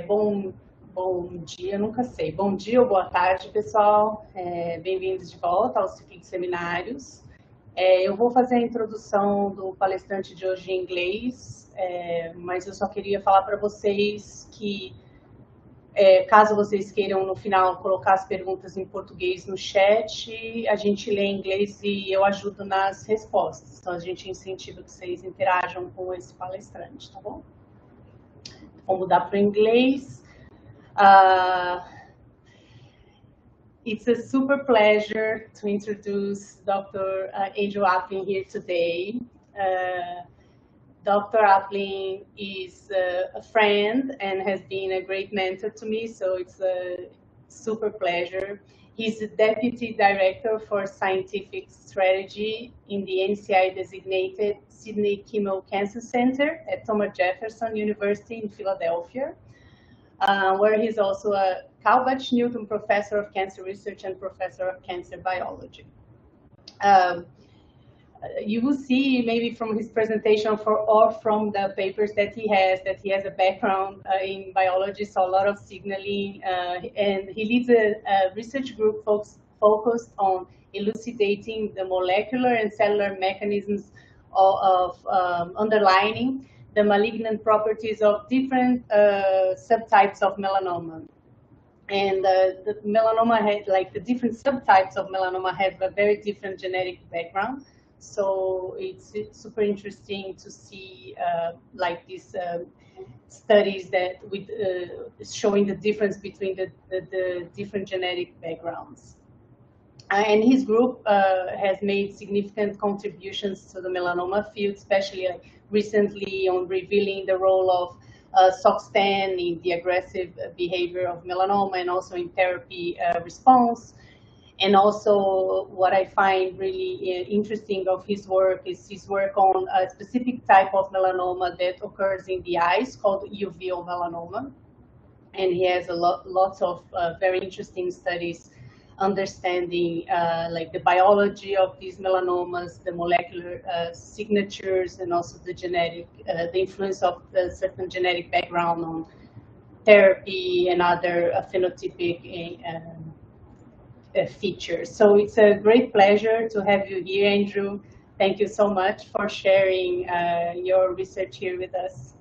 Bom dia, nunca sei. Bom dia ou boa tarde, pessoal. Bem-vindos de volta ao Ciclo de Seminários. Eu vou fazer a introdução do palestrante de hoje em inglês, mas eu só queria falar para vocês que, caso vocês queiram, no final, colocar as perguntas em português no chat, a gente lê em inglês e eu ajudo nas respostas. Então, a gente incentiva que vocês interajam com esse palestrante, tá bom? Vou mudar para o inglês. It's a super pleasure to introduce Dr. Angel Aplin here today. Dr. Aplin is a friend and has been a great mentor to me, so it's a super pleasure. He's the Deputy Director for Scientific Strategy in the NCI-designated Sidney Kimmel Cancer Center at Thomas Jefferson University in Philadelphia, where he's also a Calvert Newton Professor of Cancer Research and Professor of Cancer Biology. You will see maybe from his presentation or from the papers that he has a background in biology, so a lot of signaling, and he leads a research group focused on elucidating the molecular and cellular mechanisms of underlining the malignant properties of different subtypes of melanoma. And the melanoma the different subtypes of melanoma have a very different genetic background. So it's super interesting to see these studies that with showing the difference between the different genetic backgrounds. And his group has made significant contributions to the melanoma field, especially recently on revealing the role of SOX10 in the aggressive behavior of melanoma and also in therapy response. And also what I find really interesting of his work is his work on a specific type of melanoma that occurs in the eyes called uveal melanoma. And he has lots of very interesting studies understanding the biology of these melanomas, the molecular signatures, and also the genetic, the influence of the certain genetic background on therapy and other phenotypic features. So it's a great pleasure to have you here, Andrew. Thank you so much for sharing your research here with us.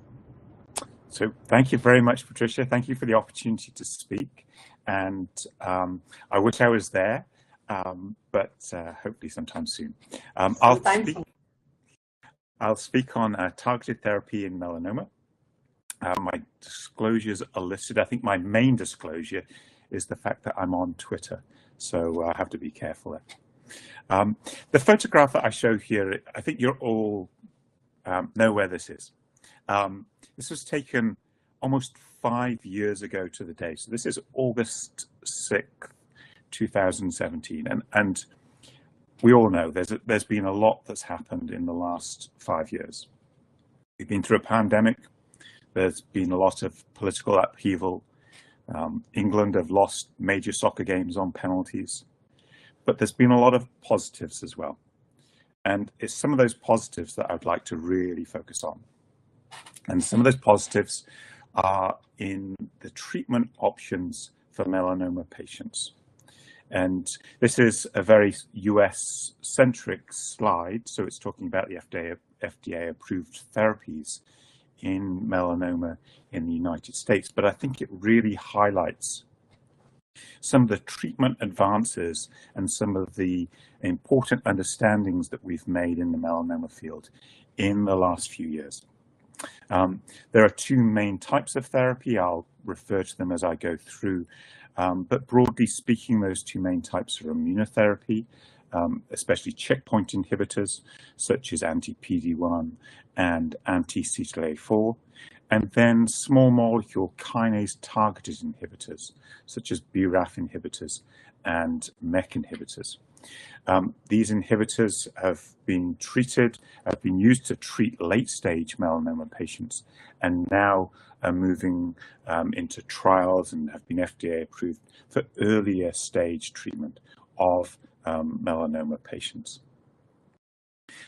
So thank you very much, Patricia. Thank you for the opportunity to speak. And I wish I was there, but hopefully sometime soon. I'll speak on targeted therapy in melanoma. My disclosures are listed. I think my main disclosure is the fact that I'm on Twitter, so I have to be careful there. The photograph that I show here, I think you're all know where this is. This was taken almost 5 years ago to the day. So this is August 6th, 2017. And we all know there's been a lot that's happened in the last 5 years. We've been through a pandemic. There's been a lot of political upheaval. England have lost major soccer games on penalties. But there's been a lot of positives as well. And it's some of those positives that I'd like to really focus on. And some of those positives are in the treatment options for melanoma patients. And this is a very US-centric slide, so it's talking about the FDA-approved therapies in melanoma in the United States. But I think it really highlights some of the treatment advances and some of the important understandings that we've made in the melanoma field in the last few years. There are two main types of therapy. I'll refer to them as I go through. But broadly speaking, those two main types are immunotherapy, especially checkpoint inhibitors, such as anti-PD-1 and anti-CTLA-4, and then small molecule kinase targeted inhibitors, such as BRAF inhibitors and MEK inhibitors. These inhibitors have been used to treat late-stage melanoma patients, and now are moving into trials and have been FDA approved for earlier stage treatment of melanoma patients.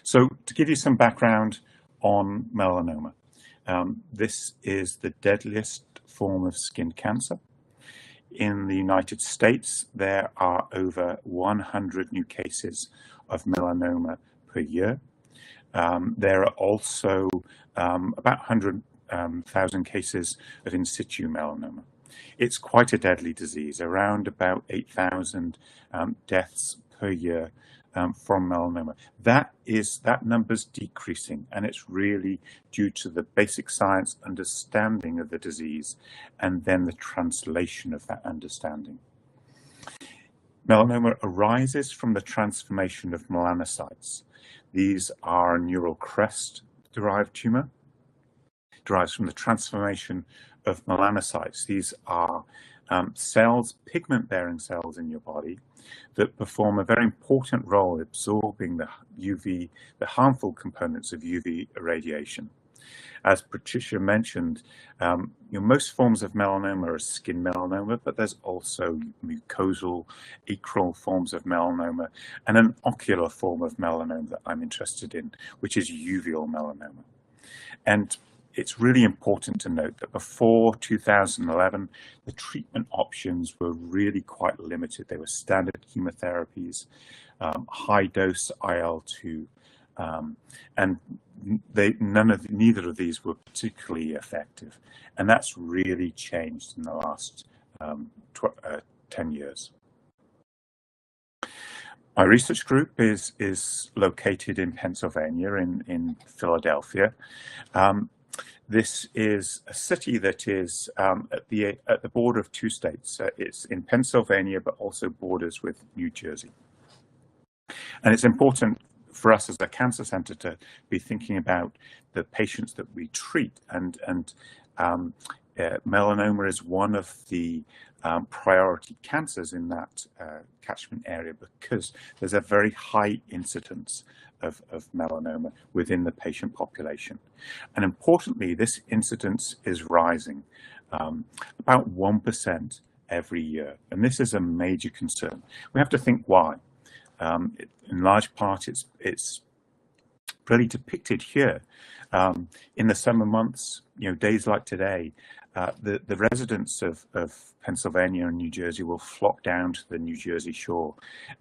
So to give you some background on melanoma, This is the deadliest form of skin cancer. In the United States, there are over 100 new cases of melanoma per year. There are also about 100,000 cases of in situ melanoma. It's quite a deadly disease, around about 8,000 deaths per year from melanoma. That number's decreasing, and it's really due to the basic science understanding of the disease and then the translation of that understanding. Melanoma arises from the transformation of melanocytes. These are a neural crest-derived tumor. It derives from the transformation of melanocytes. These are cells, pigment-bearing cells in your body that perform a very important role absorbing the harmful components of UV irradiation. As Patricia mentioned, most forms of melanoma are skin melanoma, but there's also mucosal, acral forms of melanoma, and an ocular form of melanoma that I'm interested in, which is uveal melanoma. And it's really important to note that before 2011, the treatment options were really quite limited. They were standard chemotherapies, high-dose IL-2, and neither of these were particularly effective. And that's really changed in the last 10 years. My research group is located in Pennsylvania, in Philadelphia. This is a city that is at the border of two states. It's in Pennsylvania, but also borders with New Jersey. And it's important for us as a cancer center to be thinking about the patients that we treat. And melanoma is one of the priority cancers in that catchment area because there's a very high incidence of melanoma within the patient population. And importantly, this incidence is rising about 1% every year. And this is a major concern. We have to think why. In large part, it's really depicted here. In the summer months, days like today, the residents of Pennsylvania and New Jersey will flock down to the New Jersey shore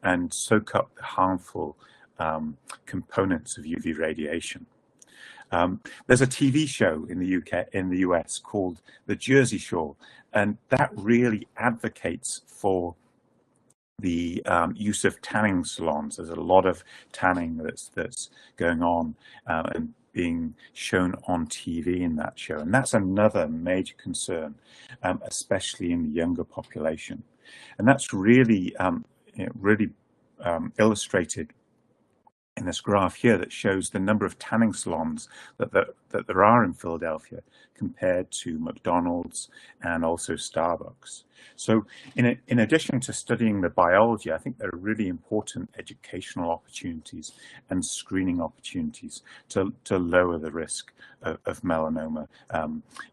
and soak up the harmful components of UV radiation. There's a TV show in the US called The Jersey Shore, and that really advocates for the use of tanning salons. There's a lot of tanning that's going on and being shown on TV in that show. And that's another major concern, especially in the younger population. And that's really, illustrated in this graph here that shows the number of tanning salons that there are in Philadelphia compared to McDonald's and also Starbucks. So in addition to studying the biology, I think there are really important educational opportunities and screening opportunities to lower the risk of melanoma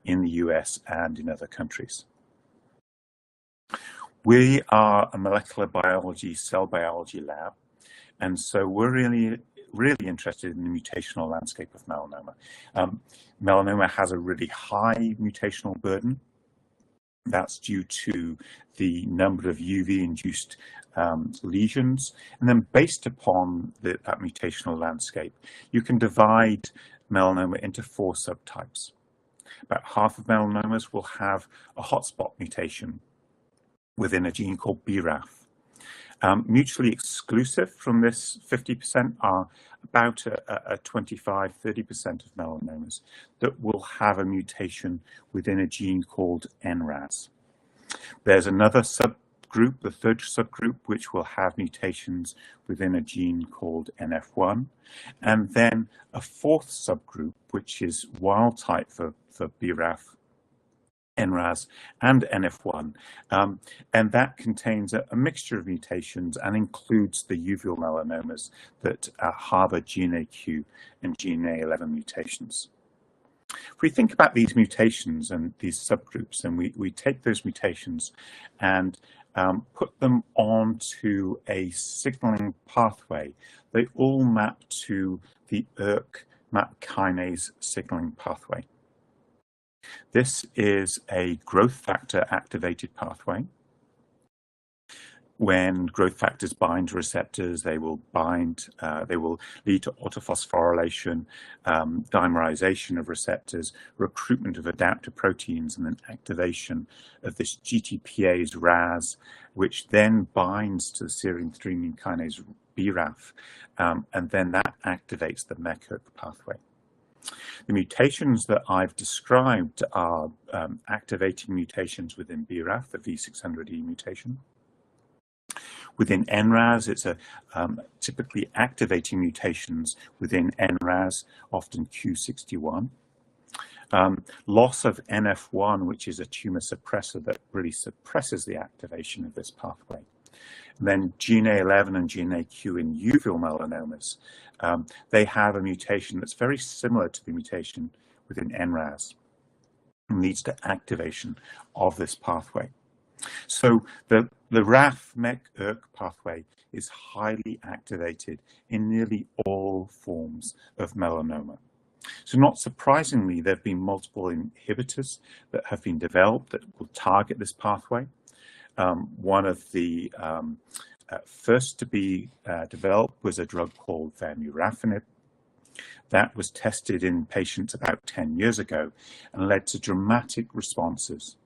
in the US and in other countries. We are a molecular biology, cell biology lab. And so we're really interested in the mutational landscape of melanoma. Melanoma has a really high mutational burden. That's due to the number of UV-induced lesions. And then based upon that mutational landscape, you can divide melanoma into 4 subtypes. About half of melanomas will have a hotspot mutation within a gene called BRAF. Mutually exclusive from this 50% are about a 25–30% of melanomas that will have a mutation within a gene called NRAS. There's another subgroup, the third subgroup, which will have mutations within a gene called NF1, and then a fourth subgroup, which is wild type for BRAF, NRAS, and NF1, and that contains a mixture of mutations and includes the uveal melanomas that harbor GNAQ and GNA11 mutations. If we think about these mutations and these subgroups, and we take those mutations and put them onto a signaling pathway, they all map to the ERK MAP kinase signaling pathway. This is a growth factor activated pathway. When growth factors bind to receptors, they will lead to autophosphorylation, dimerization of receptors, recruitment of adaptor proteins, and then activation of this GTPase RAS, which then binds to the serine threonine kinase BRAF, and then that activates the MEK-ERK pathway. The mutations that I've described are activating mutations within BRAF, the V600E mutation. Within NRAS, it's typically activating mutations within NRAS, often Q61. Loss of NF1, which is a tumor suppressor that really suppresses the activation of this pathway. And then GNA11 and GNAQ in uveal melanomas, they have a mutation that's very similar to the mutation within NRAS and leads to activation of this pathway. So the RAF-MEK-ERK pathway is highly activated in nearly all forms of melanoma. So not surprisingly, there have been multiple inhibitors that have been developed that will target this pathway. One of the first to be developed was a drug called vemurafenib. That was tested in patients about 10 years ago and led to dramatic responses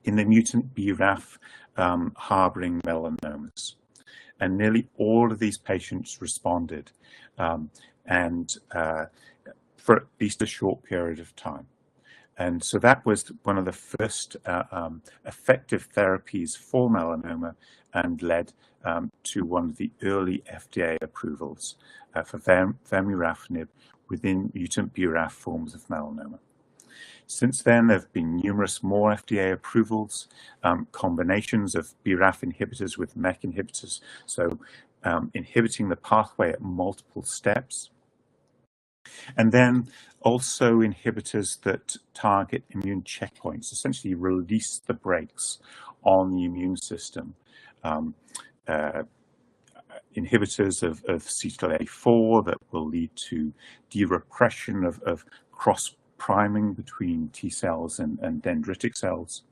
in the mutant BRAF harboring melanomas. And nearly all of these patients responded, and for at least a short period of time. And so that was one of the first effective therapies for melanoma and led to one of the early FDA approvals for vemurafenib within mutant BRAF forms of melanoma. Since then, there have been numerous more FDA approvals, combinations of BRAF inhibitors with MEK inhibitors, so inhibiting the pathway at multiple steps. And then also inhibitors that target immune checkpoints, essentially release the brakes on the immune system. Inhibitors of CTLA-4 that will lead to de-repression of cross-priming between T cells and dendritic cells.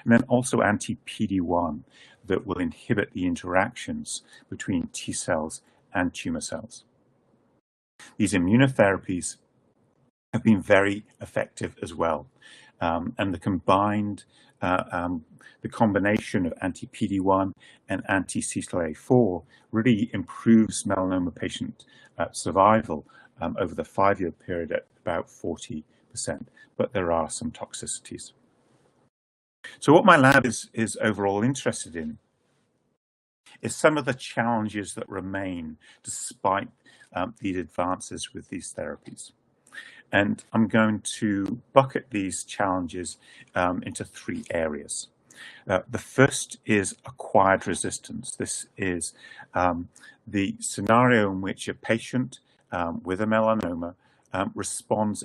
And then also anti-PD-1 that will inhibit the interactions between T cells and tumor cells. These immunotherapies have been very effective as well, and the combination of anti-PD-1 and anti-CTLA-4 really improves melanoma patient survival over the 5-year period at about 40%, but there are some toxicities. So what my lab is overall interested in is some of the challenges that remain despite these advances with these therapies. And I'm going to bucket these challenges into 3 areas. The first is acquired resistance. This is the scenario in which a patient with a melanoma responds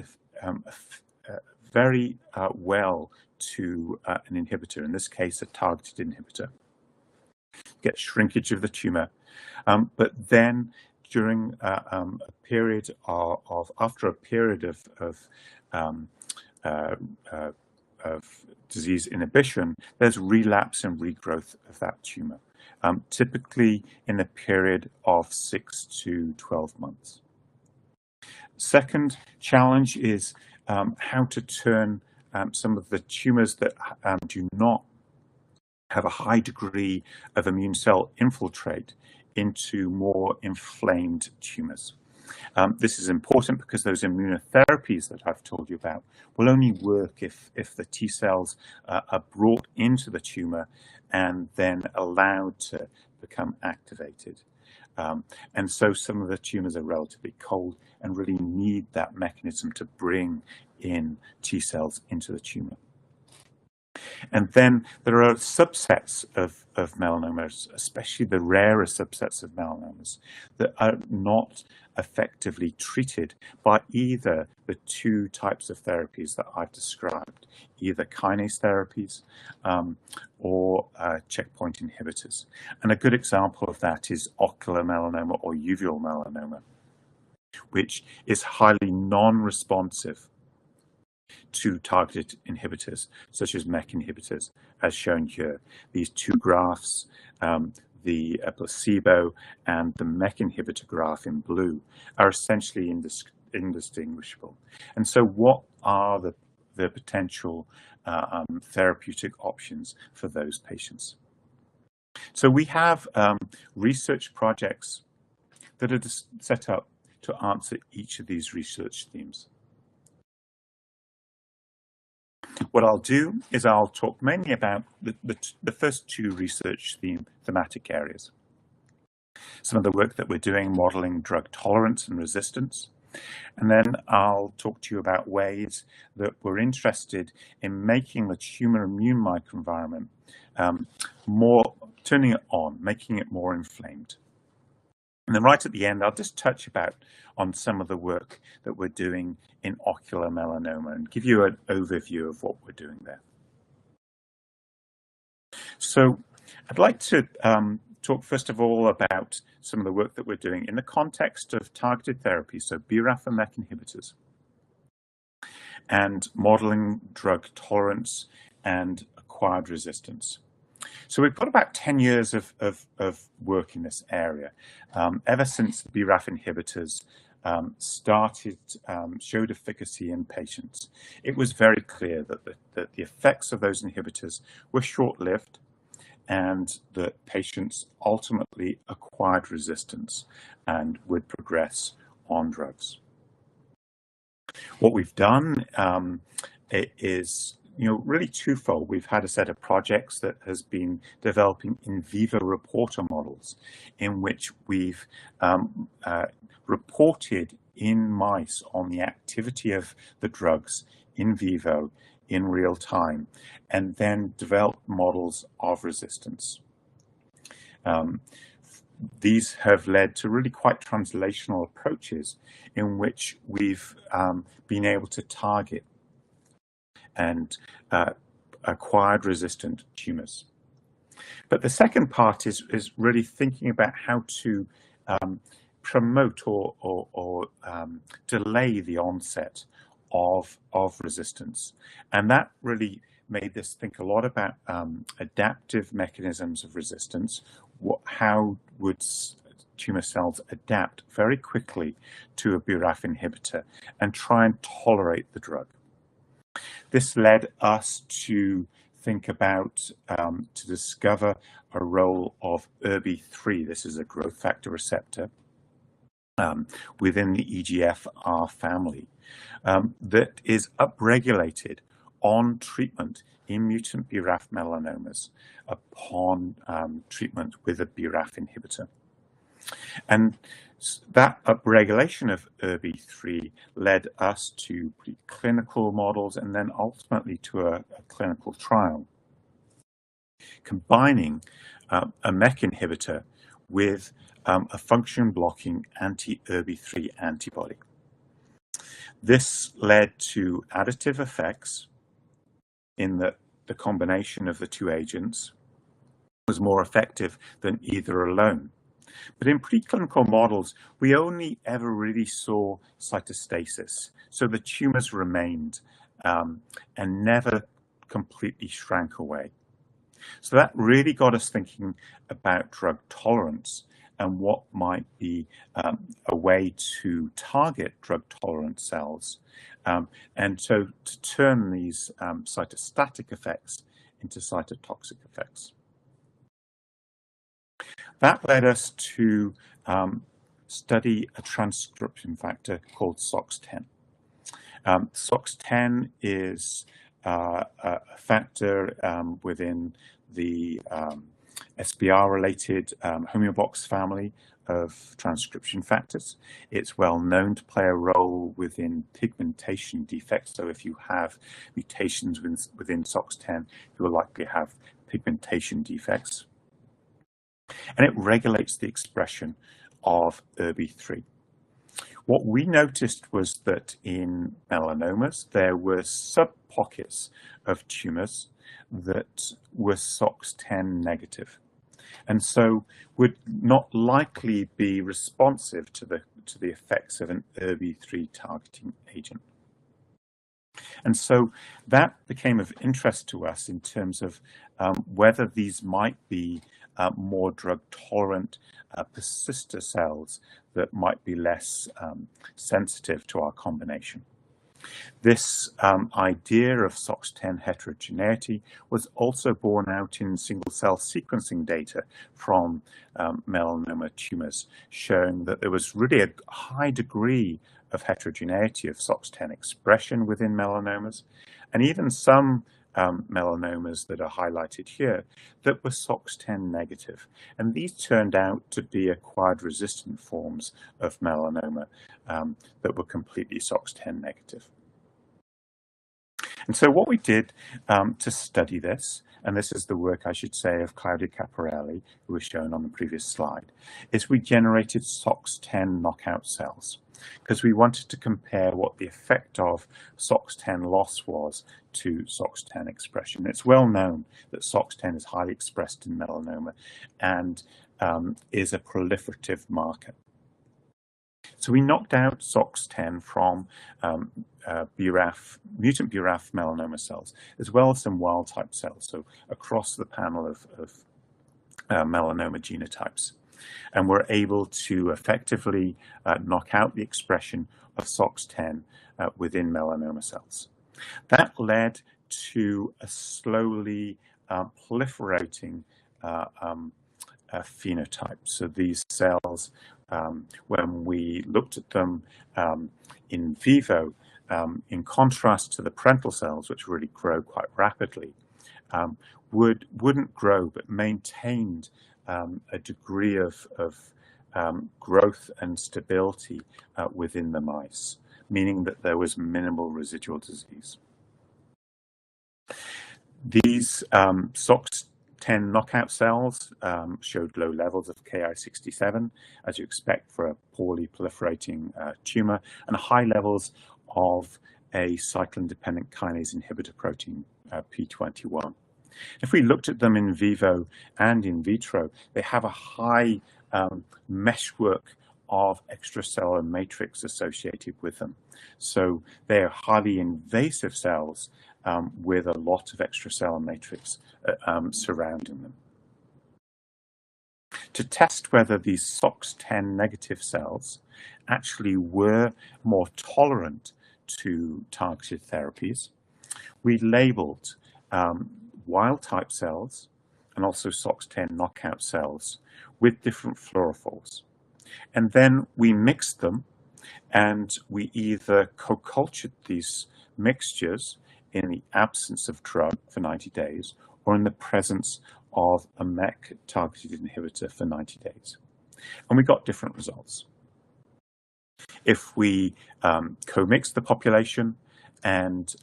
very well to an inhibitor, in this case a targeted inhibitor. Get shrinkage of the tumor, but then during after a period of disease inhibition, there's relapse and regrowth of that tumor, typically in a period of 6 to 12 months. Second challenge is how to turn some of the tumors that do not have a high degree of immune cell infiltrate into more inflamed tumors. This is important because those immunotherapies that I've told you about will only work if the T cells are brought into the tumor and then allowed to become activated. And so some of the tumors are relatively cold and really need that mechanism to bring in T cells into the tumor. And then there are subsets of melanomas, especially the rarer subsets of melanomas, that are not effectively treated by either the 2 types of therapies that I've described, either kinase therapies or checkpoint inhibitors. And a good example of that is ocular melanoma or uveal melanoma, which is highly non-responsive to targeted inhibitors, such as MEK inhibitors, as shown here. These two graphs, the placebo and the MEK inhibitor graph in blue, are essentially indistinguishable. And so what are the potential therapeutic options for those patients? So we have research projects that are set up to answer each of these research themes. What I'll do is I'll talk mainly about the first two research thematic areas. Some of the work that we're doing modeling drug tolerance and resistance. And then I'll talk to you about ways that we're interested in making the tumor immune microenvironment turning it on, making it more inflamed. And then right at the end, I'll just touch on some of the work that we're doing in ocular melanoma and give you an overview of what we're doing there. So I'd like to talk first of all about some of the work that we're doing in the context of targeted therapy, so BRAF and MEK inhibitors, and modeling drug tolerance and acquired resistance. So we've got about 10 years of work in this area. Ever since the BRAF inhibitors showed efficacy in patients, it was very clear that the effects of those inhibitors were short-lived and that patients ultimately acquired resistance and would progress on drugs. What we've done is really twofold. We've had a set of projects that has been developing in vivo reporter models in which we've reported in mice on the activity of the drugs in vivo in real time, and then developed models of resistance. These have led to really quite translational approaches in which we've been able to target and acquired resistant tumors. But the second part is really thinking about how to promote or delay the onset of resistance. And that really made us think a lot about adaptive mechanisms of resistance. How would tumor cells adapt very quickly to a BRAF inhibitor and try and tolerate the drug? This led us to think about, to discover a role of ERBB3. This is a growth factor receptor within the EGFR family that is upregulated on treatment in mutant BRAF melanomas upon treatment with a BRAF inhibitor. And that upregulation of ERBB3 led us to preclinical models and then ultimately to a clinical trial, combining a MEK inhibitor with a function-blocking anti-ERBB3 antibody. This led to additive effects in that the combination of the two agents was more effective than either alone. But in preclinical models, we only ever really saw cytostasis. So the tumors remained and never completely shrank away. So that really got us thinking about drug tolerance and what might be a way to target drug tolerant cells. And so to turn these cytostatic effects into cytotoxic effects. That led us to study a transcription factor called SOX10. SOX10 is a factor within the SBR-related homeobox family of transcription factors. It's well known to play a role within pigmentation defects. So if you have mutations within SOX10, you will likely have pigmentation defects. And it regulates the expression of ERBB3. What we noticed was that in melanomas, there were sub-pockets of tumors that were SOX10 negative, and so would not likely be responsive to the effects of an ERBB3 targeting agent. And so that became of interest to us in terms of whether these might be more drug-tolerant persister cells that might be less sensitive to our combination. This idea of SOX10 heterogeneity was also borne out in single-cell sequencing data from melanoma tumors, showing that there was really a high degree of heterogeneity of SOX10 expression within melanomas, and even some melanomas that are highlighted here that were SOX10 negative. And these turned out to be acquired resistant forms of melanoma that were completely SOX10 negative. And so what we did to study this, and this is the work, I should say, of Claudia Caporelli, who was shown on the previous slide, is we generated SOX10 knockout cells, because we wanted to compare what the effect of SOX10 loss was to SOX10 expression. It's well known that SOX10 is highly expressed in melanoma and is a proliferative marker. So we knocked out SOX10 from mutant BRAF melanoma cells, as well as some wild-type cells, so across the panel of melanoma genotypes. And we're able to effectively knock out the expression of SOX10 within melanoma cells. That led to a slowly proliferating phenotype. So these cells, when we looked at them in vivo, in contrast to the parental cells, which really grow quite rapidly, wouldn't grow but maintained a degree of growth and stability within the mice, meaning that there was minimal residual disease. These SOX10 knockout cells showed low levels of Ki67, as you expect for a poorly proliferating tumor, and high levels of a cyclin-dependent kinase inhibitor protein, P21. If we looked at them in vivo and in vitro, they have a high meshwork of extracellular matrix associated with them. So they are highly invasive cells with a lot of extracellular matrix surrounding them. To test whether these SOX10 negative cells actually were more tolerant to targeted therapies, we labeled wild-type cells and also SOX10 knockout cells with different fluorophores. And then we mixed them, and we either co-cultured these mixtures in the absence of drug for 90 days or in the presence of a MEK-targeted inhibitor for 90 days. And we got different results. If we co-mixed the population and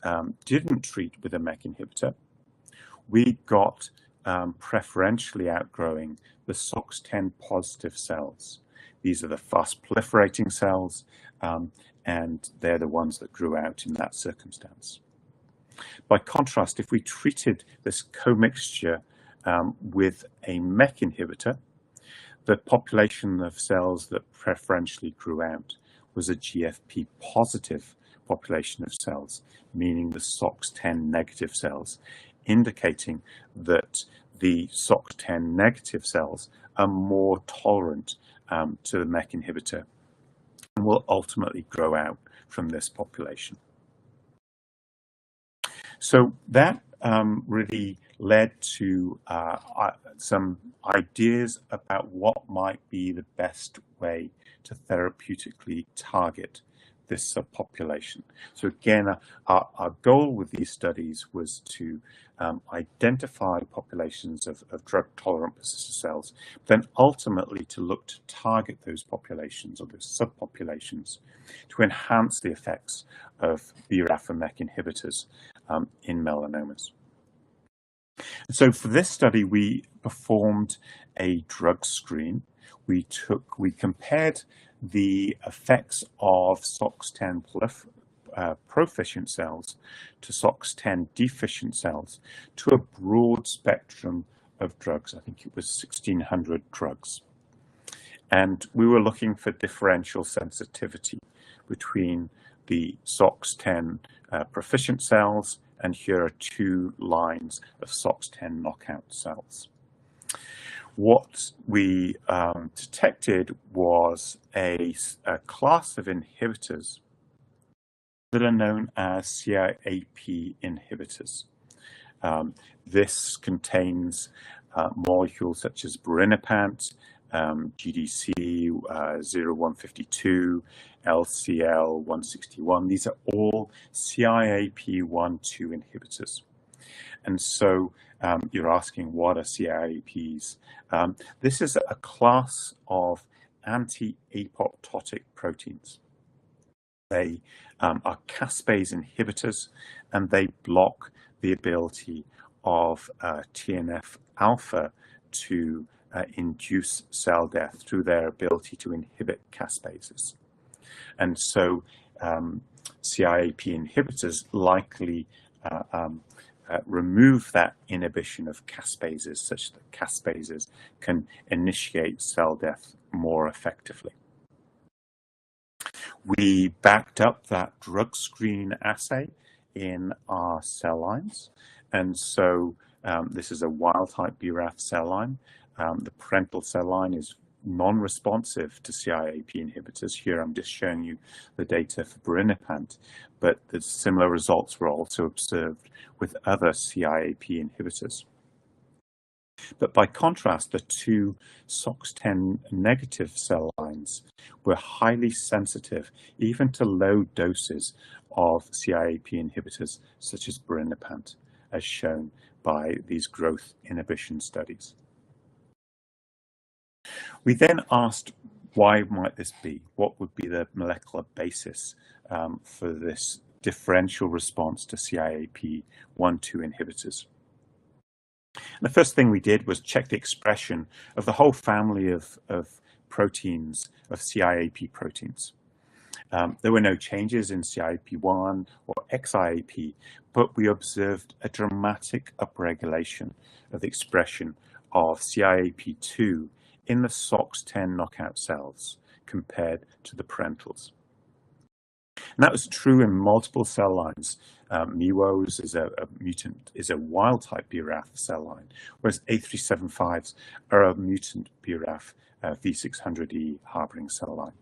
didn't treat with a MEK inhibitor, we got preferentially outgrowing the SOX10 positive cells. These are the fast proliferating cells, and they're the ones that grew out in that circumstance. By contrast, if we treated this co-mixture with a MEK inhibitor, the population of cells that preferentially grew out was a GFP positive population of cells, meaning the SOX10 negative cells, indicating that the SOX10 negative cells are more tolerant to the MEK inhibitor and will ultimately grow out from this population. So that really led to some ideas about what might be the best way to therapeutically target this subpopulation. So again, our goal with these studies was to identify populations of drug-tolerant persistent cells, then ultimately to look to target those populations or those subpopulations to enhance the effects of BRAF and MEK inhibitors in melanomas. And so for this study, we performed a drug screen. We compared the effects of SOX10 proficient cells to SOX10 deficient cells to a broad spectrum of drugs. I think it was 1,600 drugs. And we were looking for differential sensitivity between the SOX10 proficient cells, and here are 2 lines of SOX10 knockout cells. What we detected was a class of inhibitors that are known as CIAP inhibitors. This contains molecules such as birinapant, GDC 0152, LCL 161. These are all CIAP1/2 inhibitors. And so you're asking, what are CIAPs? This is a class of anti-apoptotic proteins. They are caspase inhibitors, and they block the ability of TNF-alpha to induce cell death through their ability to inhibit caspases. And so CIAP inhibitors likely remove that inhibition of caspases such that caspases can initiate cell death more effectively. We backed up that drug screen assay in our cell lines, and so this is a wild-type BRAF cell line. The parental cell line is non-responsive to CIAP inhibitors. Here I'm just showing you the data for birinapant, but the similar results were also observed with other CIAP inhibitors. But by contrast, the 2 SOX10 negative cell lines were highly sensitive even to low doses of CIAP inhibitors such as birinapant, as shown by these growth inhibition studies. We then asked, why might this be? What would be the molecular basis for this differential response to CIAP1/2 inhibitors? And the first thing we did was check the expression of the whole family of proteins, of CIAP proteins. There were no changes in CIAP1 or XIAP, but we observed a dramatic upregulation of the expression of CIAP2 in the SOX10 knockout cells compared to the parentals. And that was true in multiple cell lines. MeWO's is a wild-type BRAF cell line, whereas A375s are a mutant BRAF V600E harboring cell line.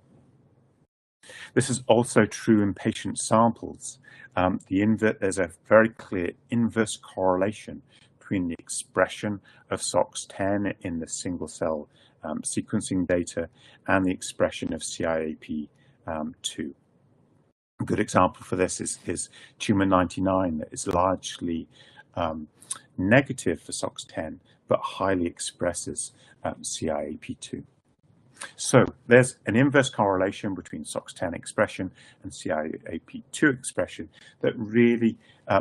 This is also true in patient samples. There's a very clear inverse correlation between the expression of SOX10 in the single-cell sequencing data and the expression of CIAP2. A good example for this is tumor 99, that is largely negative for SOX10, but highly expresses CIAP2. So there's an inverse correlation between SOX10 expression and CIAP2 expression that really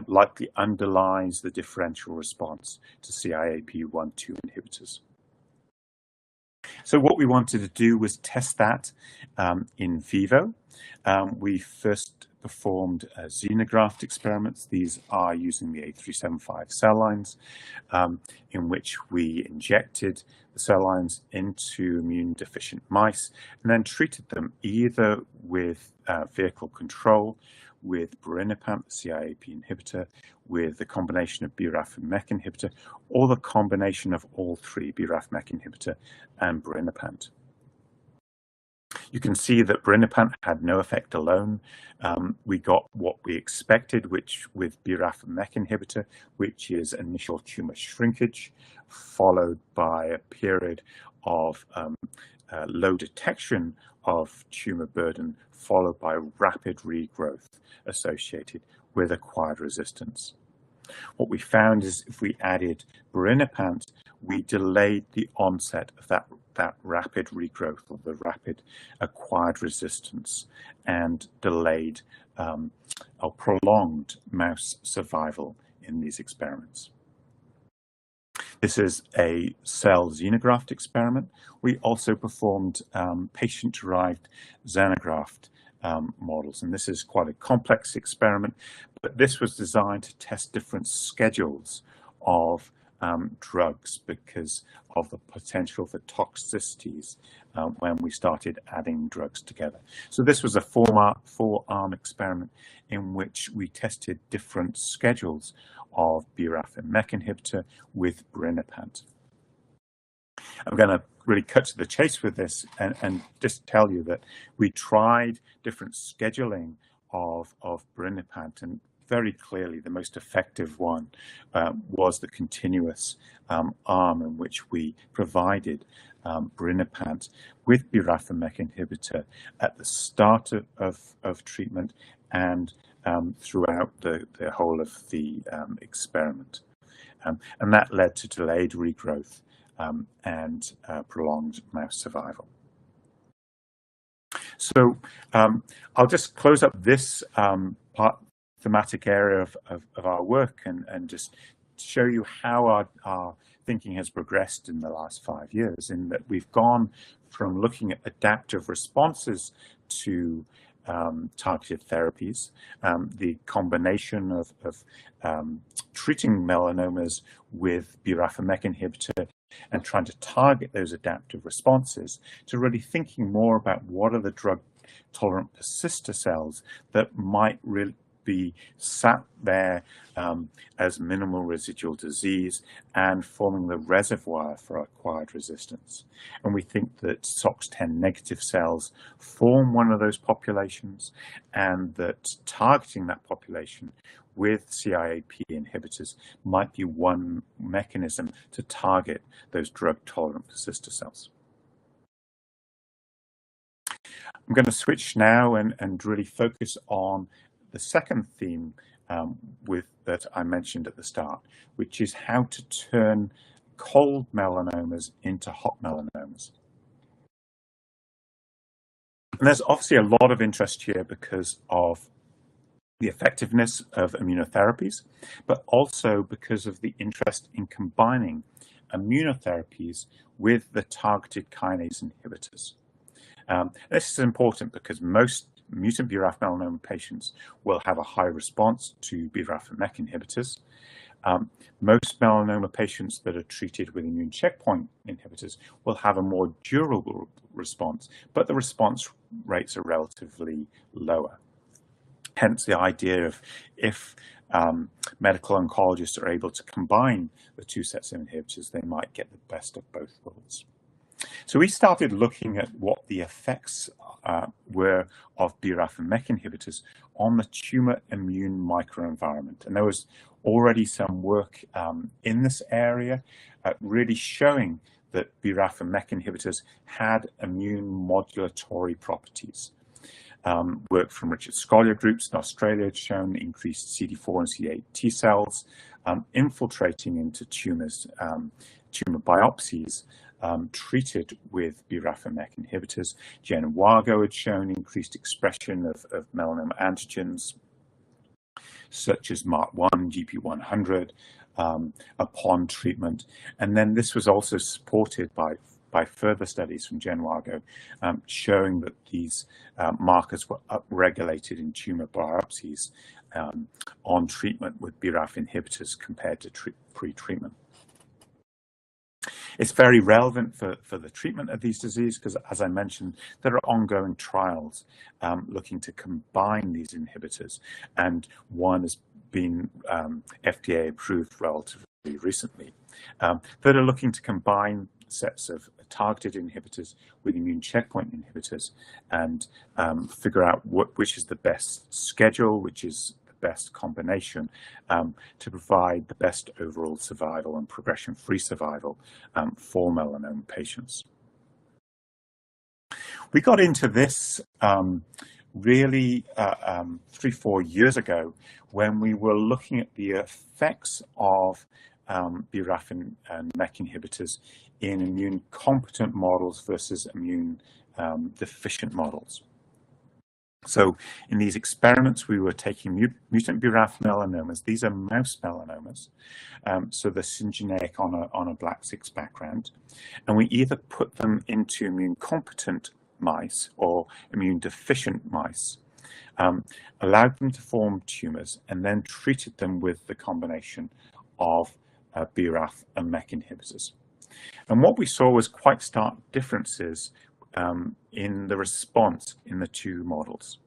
likely underlies the differential response to CIAP1/2 inhibitors. So what we wanted to do was test that in vivo. We first performed xenograft experiments. These are using the A375 cell lines, in which we injected the cell lines into immune deficient mice and then treated them either with vehicle control, with birinapant, the CIAP inhibitor, with the combination of BRAF and MEK inhibitor, or the combination of all 3, BRAF, MEK inhibitor, and birinapant. You can see that birinapant had no effect alone. We got what we expected, which with BRAF and MEK inhibitor, which is initial tumor shrinkage, followed by a period of low detection of tumor burden, followed by rapid regrowth associated with acquired resistance. What we found is if we added birinapant, we delayed the onset of that rapid regrowth or the rapid acquired resistance and delayed or prolonged mouse survival in these experiments. This is a cell xenograft experiment. We also performed patient-derived xenograft models, and this is quite a complex experiment, but this was designed to test different schedules of drugs because of the potential for toxicities when we started adding drugs together. So this was a four-arm experiment in which we tested different schedules of BRAF and MEK inhibitor with birinapant. I'm going to really cut to the chase with this and just tell you that we tried different scheduling of birinapant, and very clearly the most effective one was the continuous arm in which we provided birinapant with BRAF and MEK inhibitor at the start of treatment and throughout the whole of the experiment. And that led to delayed regrowth and prolonged mouse survival. So I'll just close up this thematic area of our work and just show you how our thinking has progressed in the last 5 years, in that we've gone from looking at adaptive responses to targeted therapies, the combination of treating melanomas with BRAF and MEK inhibitor and trying to target those adaptive responses, to really thinking more about what are the drug-tolerant persister cells that might really be sat there as minimal residual disease and forming the reservoir for acquired resistance. And we think that SOX10 negative cells form one of those populations, and that targeting that population with CIAP inhibitors might be one mechanism to target those drug-tolerant persister cells. I'm going to switch now and really focus on the second theme that I mentioned at the start, which is how to turn cold melanomas into hot melanomas. And there's obviously a lot of interest here because of the effectiveness of immunotherapies, but also because of the interest in combining immunotherapies with the targeted kinase inhibitors. This is important because most mutant BRAF melanoma patients will have a high response to BRAF and MEK inhibitors. Most melanoma patients that are treated with immune checkpoint inhibitors will have a more durable response, but the response rates are relatively lower. Hence the idea of if medical oncologists are able to combine the two sets of inhibitors, they might get the best of both worlds. So we started looking at what the effects were of BRAF and MEK inhibitors on the tumor immune microenvironment. And there was already some work in this area really showing that BRAF and MEK inhibitors had immune modulatory properties. Work from Richard Scolyer groups in Australia had shown increased CD4 and CD8 T cells infiltrating into tumors, tumor biopsies treated with BRAF and MEK inhibitors. Jen Wargo had shown increased expression of melanoma antigens such as MART1, GP100 upon treatment. And then this was also supported by further studies from Jen Wargo showing that these markers were upregulated in tumor biopsies on treatment with BRAF inhibitors compared to pre-treatment. It's very relevant for the treatment of these diseases because, as I mentioned, there are ongoing trials looking to combine these inhibitors, and one has been FDA approved relatively recently, that are looking to combine sets of targeted inhibitors with immune checkpoint inhibitors and figure out which is the best schedule, which is best combination to provide the best overall survival and progression-free survival for melanoma patients. We got into this really 3-4 years ago when we were looking at the effects of BRAF and MEK inhibitors in immune competent models versus immune deficient models. So in these experiments, we were taking mutant BRAF melanomas. These are mouse melanomas, so they're syngeneic on a black 6 background. And we either put them into immune competent mice or immune deficient mice, allowed them to form tumors, and then treated them with the combination of BRAF and MEK inhibitors. And what we saw was quite stark differences in the response in the two models.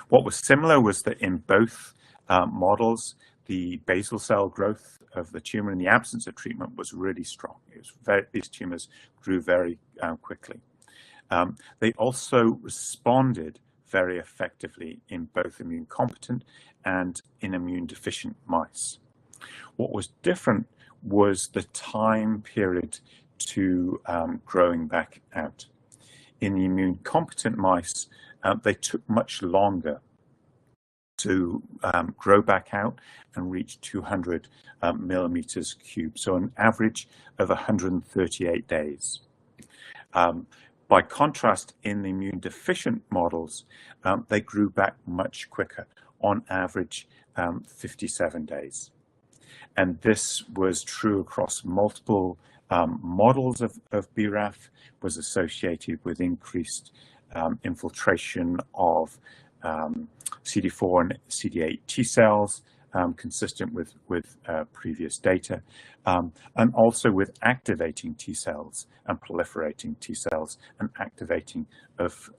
What was similar was that in both models, the basal cell growth of the tumor in the absence of treatment was really strong. These tumors grew very quickly. They also responded very effectively in both immune competent and in immune deficient mice. What was different was the time period to growing back out. In the immune competent mice, they took much longer to grow back out and reach 200 millimeters cubed, so an average of 138 days. By contrast, in the immune deficient models, they grew back much quicker, on average 57 days. And this was true across multiple models of BRAF, was associated with increased infiltration of CD4 and CD8 T cells, consistent with previous data, and also with activating T cells and proliferating T cells and activation of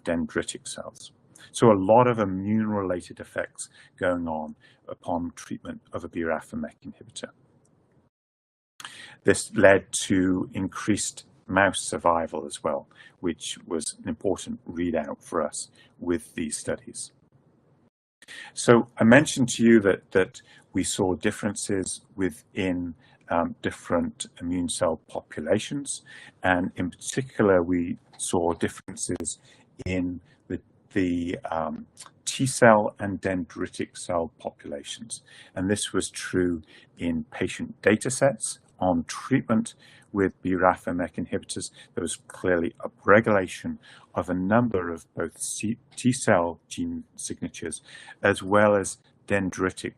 dendritic cells. So a lot of immune-related effects going on upon treatment of a BRAF and MEK inhibitor. This led to increased mouse survival as well, which was an important readout for us with these studies. So I mentioned to you that we saw differences within different immune cell populations, and in particular we saw differences in the T cell and dendritic cell populations. And this was true in patient data sets on treatment with BRAF and MEK inhibitors. There was clearly upregulation of a number of both T cell gene signatures as well as dendritic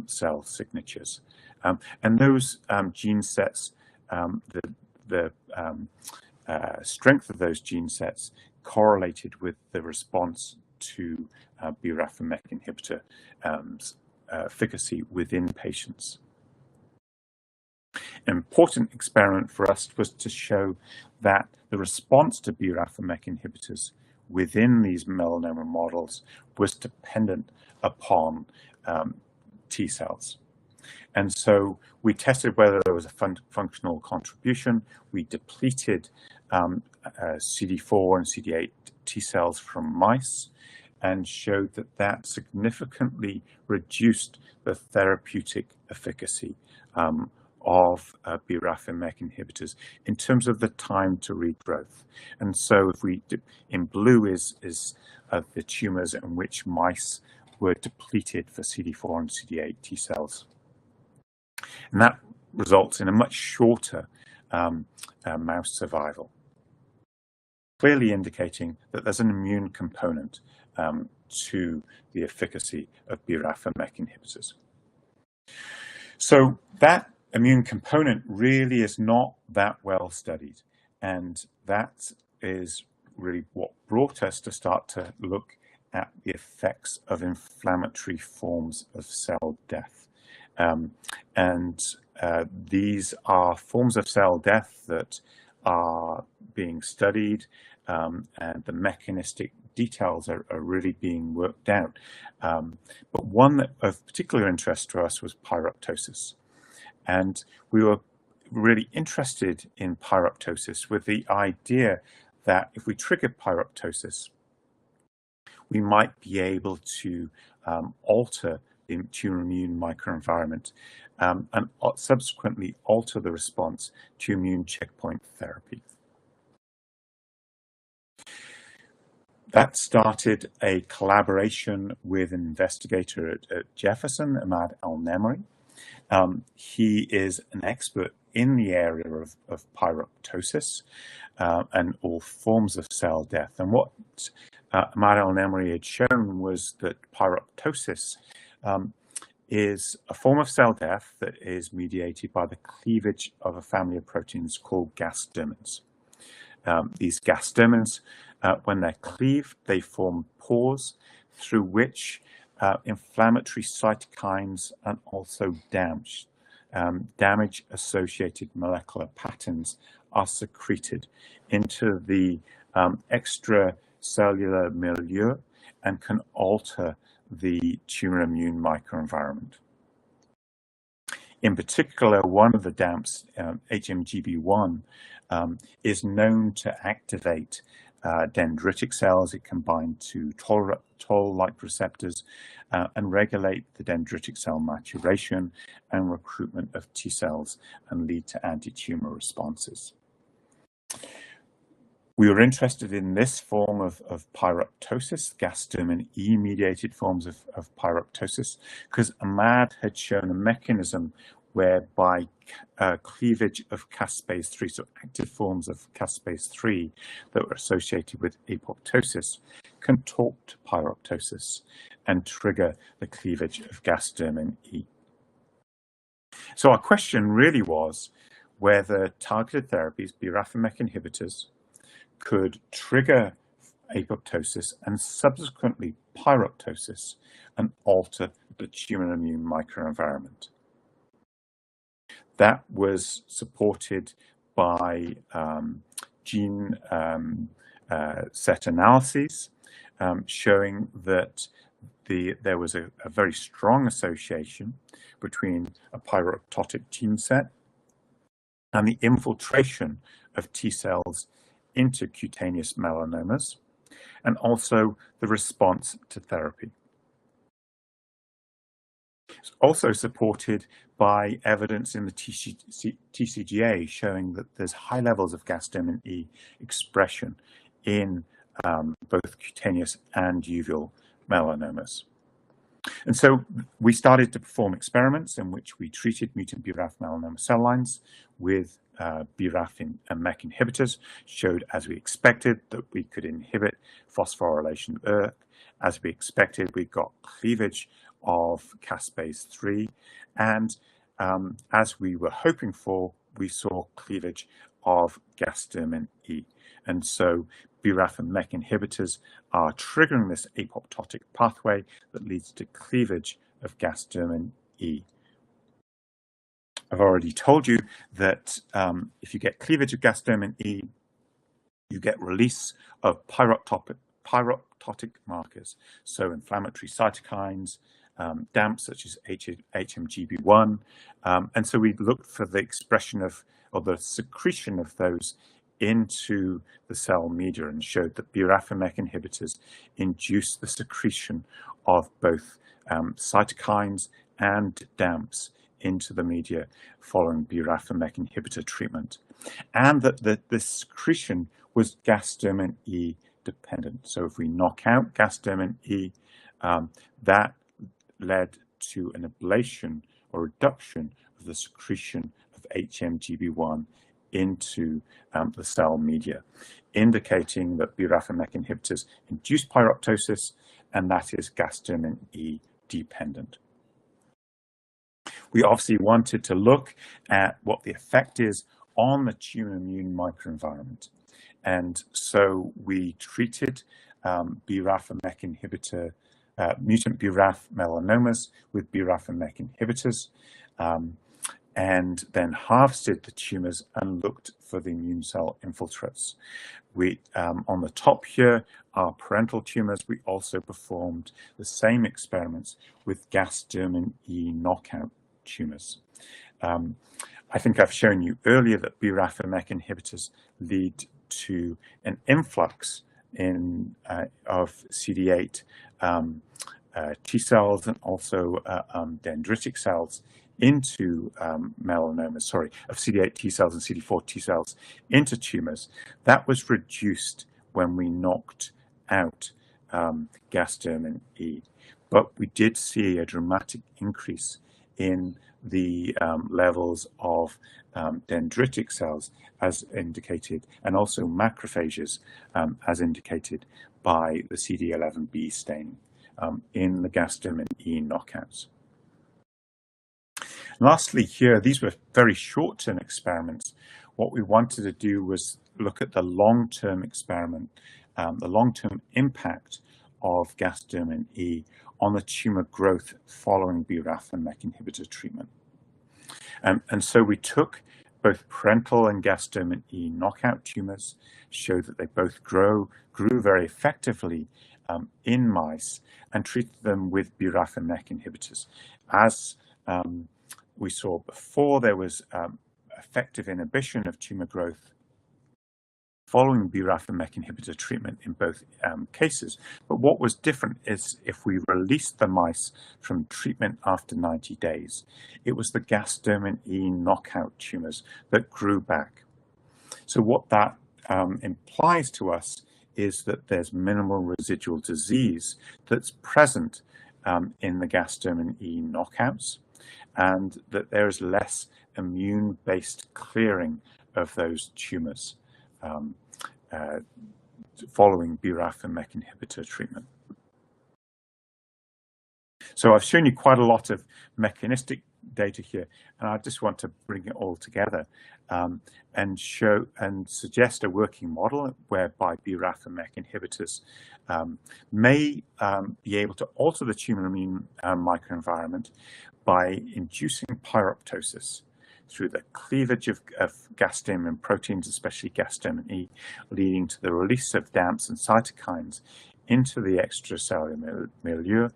cell signatures. And those gene sets, the strength of those gene sets correlated with the response to BRAF and MEK inhibitor efficacy within patients. An important experiment for us was to show that the response to BRAF and MEK inhibitors within these melanoma models was dependent upon T cells. And so we tested whether there was a functional contribution. We depleted CD4 and CD8 T cells from mice and showed that significantly reduced the therapeutic efficacy of BRAF and MEK inhibitors in terms of the time to regrowth. And so if we, in blue is the tumors in which mice were depleted for CD4 and CD8 T cells. And that results in a much shorter mouse survival, clearly indicating that there's an immune component to the efficacy of BRAF and MEK inhibitors. So that immune component really is not that well studied, and that is really what brought us to start to look at the effects of inflammatory forms of cell death. These are forms of cell death that are being studied, and the mechanistic details are really being worked out. But one that of particular interest to us was pyroptosis. And we were really interested in pyroptosis with the idea that if we trigger pyroptosis, we might be able to alter the tumor immune microenvironment and subsequently alter the response to immune checkpoint therapy. That started a collaboration with an investigator at Jefferson, Ahmad Al-Nemri. He is an expert in the area of pyroptosis and all forms of cell death. And what Ahmad Al-Nemri had shown was that pyroptosis is a form of cell death that is mediated by the cleavage of a family of proteins called gasdermins. These gasdermins, when they're cleaved, they form pores through which inflammatory cytokines and also damage-associated molecular patterns are secreted into the extracellular milieu and can alter the tumor immune microenvironment. In particular, one of the DAMPs, HMGB1, is known to activate dendritic cells. It can bind to toll-like receptors and regulate the dendritic cell maturation and recruitment of T cells and lead to anti-tumor responses. We were interested in this form of pyroptosis, gasdermin E-mediated forms of pyroptosis, because Ahmad had shown a mechanism whereby cleavage of caspase-3, so active forms of caspase-3 that were associated with apoptosis, can talk to pyroptosis and trigger the cleavage of gasdermin E. So our question really was whether targeted therapies, BRAF and MEK inhibitors, could trigger apoptosis and subsequently pyroptosis and alter the tumor immune microenvironment. That was supported by gene set analyses showing that there was a very strong association between a pyroptotic gene set and the infiltration of T cells into cutaneous melanomas, and also the response to therapy. It's also supported by evidence in the TCGA showing that there's high levels of gasdermin E expression in both cutaneous and uveal melanomas. And so we started to perform experiments in which we treated mutant BRAF melanoma cell lines with BRAF and MEK inhibitors, showed, as we expected, that we could inhibit phosphorylation of ERK. As we expected, we got cleavage of caspase-3, and as we were hoping for, we saw cleavage of gasdermin E. And so BRAF and MEK inhibitors are triggering this apoptotic pathway that leads to cleavage of gasdermin E. I've already told you that if you get cleavage of gasdermin E, you get release of pyroptotic markers, so inflammatory cytokines, DAMPs such as HMGB1, and so we looked for the expression of, or the secretion of those into the cell media and showed that BRAF and MEK inhibitors induce the secretion of both cytokines and DAMPs into the media following BRAF and MEK inhibitor treatment, and that the secretion was gasdermin E dependent. So if we knock out gasdermin E, that led to an ablation or reduction of the secretion of HMGB1 into the cell media, indicating that BRAF and MEK inhibitors induce pyroptosis, and that is gasdermin E dependent. We obviously wanted to look at what the effect is on the tumor immune microenvironment. And so we treated BRAF and MEK inhibitor, mutant BRAF melanomas with BRAF and MEK inhibitors, and then harvested the tumors and looked for the immune cell infiltrates. We, on the top here, are parental tumors. We also performed the same experiments with gasdermin E knockout tumors. I think I've shown you earlier that BRAF and MEK inhibitors lead to an influx of CD8 T cells and also dendritic cells into melanomas, of CD8 T cells and CD4 T cells into tumors. That was reduced when we knocked out gasdermin E. But we did see a dramatic increase in the levels of dendritic cells as indicated, and also macrophages as indicated by the CD11B staining in the gasdermin E knockouts. Lastly here, these were very short-term experiments. What we wanted to do was look at the long-term experiment, the long-term impact of gasdermin E on the tumor growth following BRAF and MEK inhibitor treatment. And so we took both parental and gastromen E knockout tumors, showed that they both grew very effectively in mice, and treated them with BRAF and MEK inhibitors. As we saw before, there was effective inhibition of tumor growth following BRAF and MEK inhibitor treatment in both cases. But what was different is if we released the mice from treatment after 90 days, it was the gastromen E knockout tumors that grew back. So what that implies to us is that there's minimal residual disease that's present in the gastromen E knockouts, and that there is less immune-based clearing of those tumors following BRAF and MEK inhibitor treatment. So I've shown you quite a lot of mechanistic data here, and I just want to bring it all together and show and suggest a working model whereby BRAF and MEK inhibitors may be able to alter the tumor immune microenvironment by inducing pyroptosis through the cleavage of gastromen proteins, especially gastromen E, leading to the release of DAMPs and cytokines into the extracellular milieu,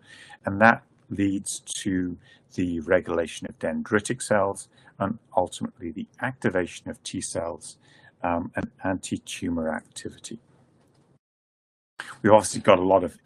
and that leads to the regulation of dendritic cells and ultimately the activation of T cells and anti-tumor activity. We've obviously got a lot of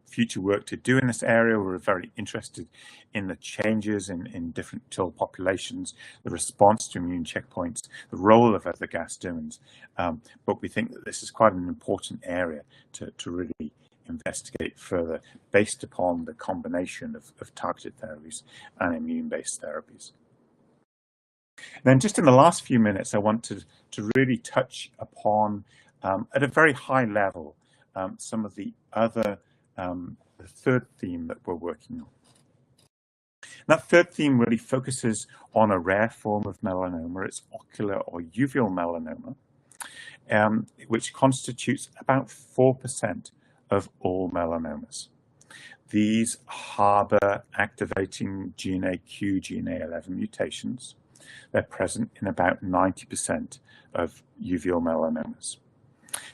future work to do in this area. We're very interested in the changes in different TIL populations, the response to immune checkpoints, the role of other gastrogens. But we think that this is quite an important area to really investigate further based upon the combination of targeted therapies and immune-based therapies. And then just in the last few minutes, I want to really touch upon, at a very high level, some of the other, the third theme that we're working on. And that third theme really focuses on a rare form of melanoma. It's ocular or uveal melanoma, which constitutes about 4% of all melanomas. These harbor activating GNAQ, GNA11 mutations. They're present in about 90% of uveal melanomas.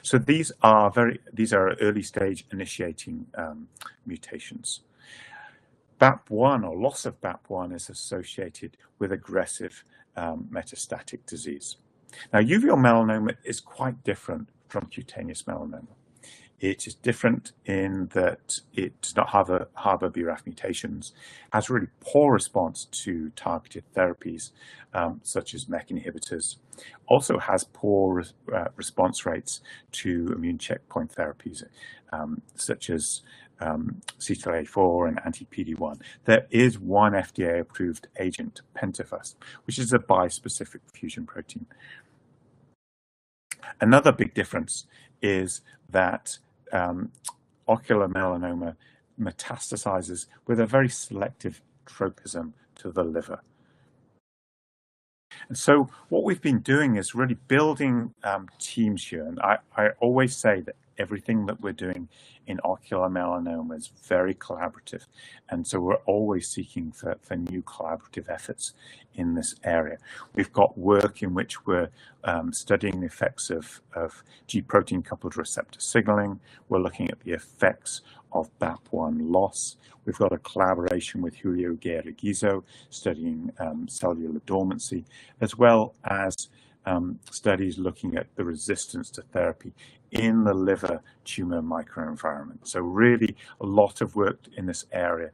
So these are early stage initiating mutations. BAP1 or loss of BAP1 is associated with aggressive metastatic disease. Now, uveal melanoma is quite different from cutaneous melanoma. It is different in that it does not harbor BRAF mutations, has really poor response to targeted therapies such as MEK inhibitors, also has poor response rates to immune checkpoint therapies such as CTLA-4 and anti-PD-1. There is one FDA-approved agent, Pentafust, which is a bispecific fusion protein. Another big difference is that ocular melanoma metastasizes with a very selective tropism to the liver. And so what we've been doing is really building teams here. And I always say that everything that we're doing in ocular melanoma is very collaborative. And so we're always seeking for new collaborative efforts in this area. We've got work in which we're studying the effects of G protein coupled receptor signaling. We're looking at the effects of BAP1 loss. We've got a collaboration with Julio Guerreguizo studying cellular dormancy, as well as studies looking at the resistance to therapy in the liver tumor microenvironment. So really a lot of work in this area,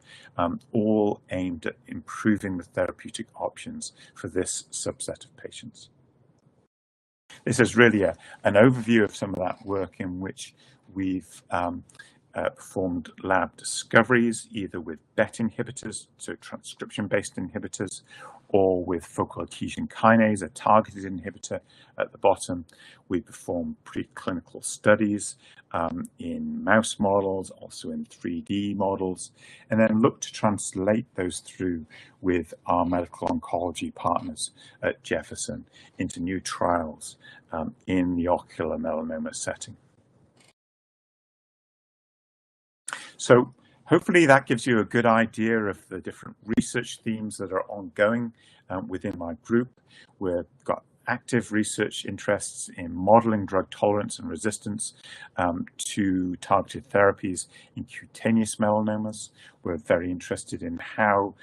all aimed at improving the therapeutic options for this subset of patients. This is really an overview of some of that work in which we've performed lab discoveries, either with BET inhibitors, so transcription-based inhibitors, or with focal adhesion kinase, a targeted inhibitor at the bottom. We performed preclinical studies in mouse models, also in 3D models, and then looked to translate those through with our medical oncology partners at Jefferson into new trials in the ocular melanoma setting. So hopefully that gives you a good idea of the different research themes that are ongoing within my group. We've got active research interests in modeling drug tolerance and resistance to targeted therapies in cutaneous melanomas. We're very interested in how